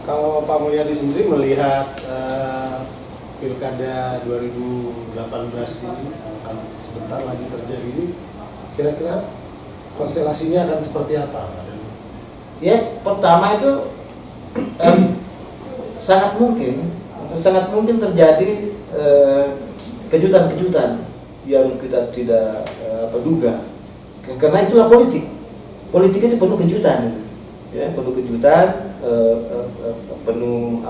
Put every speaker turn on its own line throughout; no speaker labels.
Kalau Pak Mulyadi sendiri melihat Pilkada 2018 ini akan sebentar lagi terjadi ini, kira-kira konstelasinya akan seperti apa?
Ya, pertama itu sangat mungkin terjadi kejutan-kejutan yang kita tidak duga. Karena itulah politik. Politik itu penuh kejutan, ya, penuh kejutan, penuh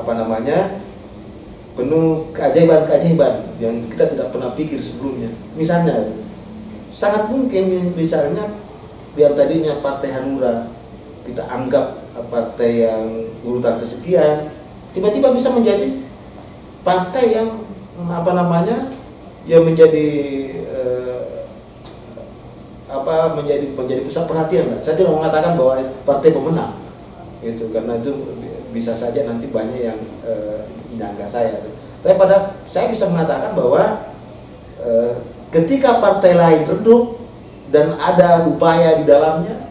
penuh keajaiban-keajaiban yang kita tidak pernah pikir sebelumnya. Misalnya, sangat mungkin misalnya yang tadinya Partai Hanura kita anggap partai yang urutan kesekian, tiba-tiba bisa menjadi partai yang yang menjadi menjadi pusat perhatian. Saya tidak mengatakan bahwa partai pemenang, gitu, karena itu bisa saja nanti banyak yang menyangka saya. Tapi saya bisa mengatakan bahwa ketika partai lain redup dan ada upaya di dalamnya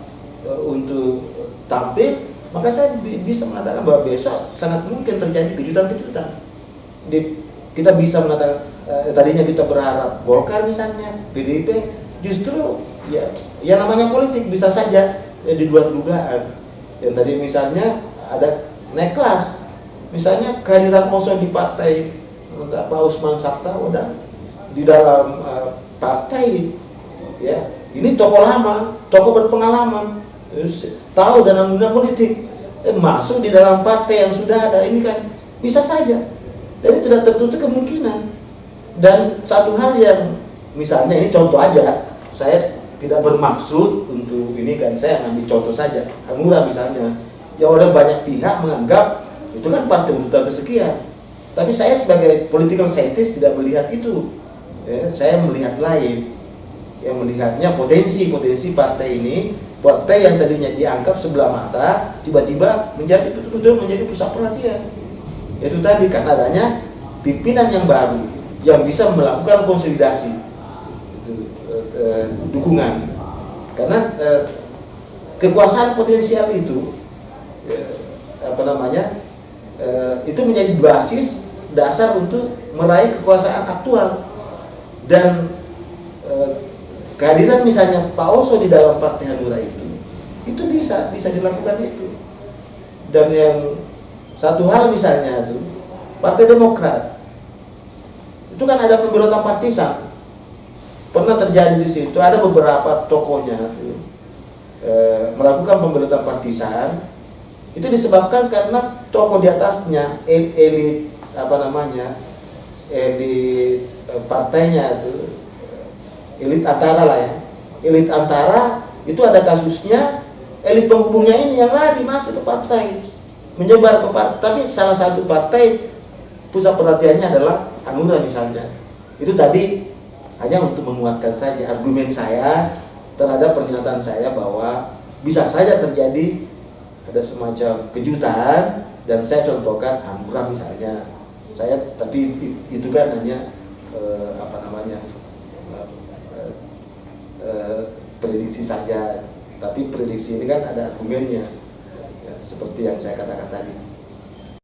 untuk tampil, maka saya bisa mengatakan bahwa besok sangat mungkin terjadi kejutan-kejutan. Kita bisa mengatakan tadinya kita berharap Golkar misalnya, PDIP, justru ya namanya politik bisa saja di luar dugaan. Yang tadi misalnya ada naik kelas, misalnya kehadiran Oso di partai Pak Usman Sabtaodang di dalam partai, ya ini tokoh lama, tokoh berpengalaman, tahu dalam dunia politik, masuk di dalam partai yang sudah ada, ini kan bisa saja. Jadi tidak tertutup kemungkinan. Dan satu hal yang misalnya, ini contoh aja, saya tidak bermaksud untuk ini kan, saya ambil contoh saja, Hanura misalnya, ya udah banyak pihak menganggap itu kan partai urutan kesekian. Tapi saya sebagai political scientist tidak melihat itu, ya, saya melihat lain, yang melihatnya potensi partai ini, partai yang tadinya dianggap sebelah mata, tiba-tiba menjadi betul-betul menjadi pusat perhatian. Itu tadi karena adanya pimpinan yang baru yang bisa melakukan konsolidasi dukungan. Karena kekuasaan potensial itu itu menjadi basis dasar untuk meraih kekuasaan aktual. Dan kehadiran misalnya Pak Oso di dalam Partai Hanura itu bisa dilakukan itu. Dan yang satu hal misalnya itu Partai Demokrat itu kan ada pemberontakan partisan, pernah terjadi di situ, ada beberapa tokohnya melakukan pemberontakan partisan. Itu disebabkan karena tokoh di atasnya, elit partainya itu, elit antara lah ya, elit antara itu ada kasusnya, elit penghubungnya ini yang lari masuk ke partai, menyebar ke partai. Tapi salah satu partai pusat perhatiannya adalah Hanura misalnya. Itu tadi hanya untuk menguatkan saja argumen saya terhadap pernyataan saya bahwa bisa saja terjadi ada semacam kejutan, dan saya contohkan Hanura misalnya. Tapi itu kan hanya prediksi saja. Tapi prediksi ini kan ada argumennya, ya, seperti yang saya katakan tadi.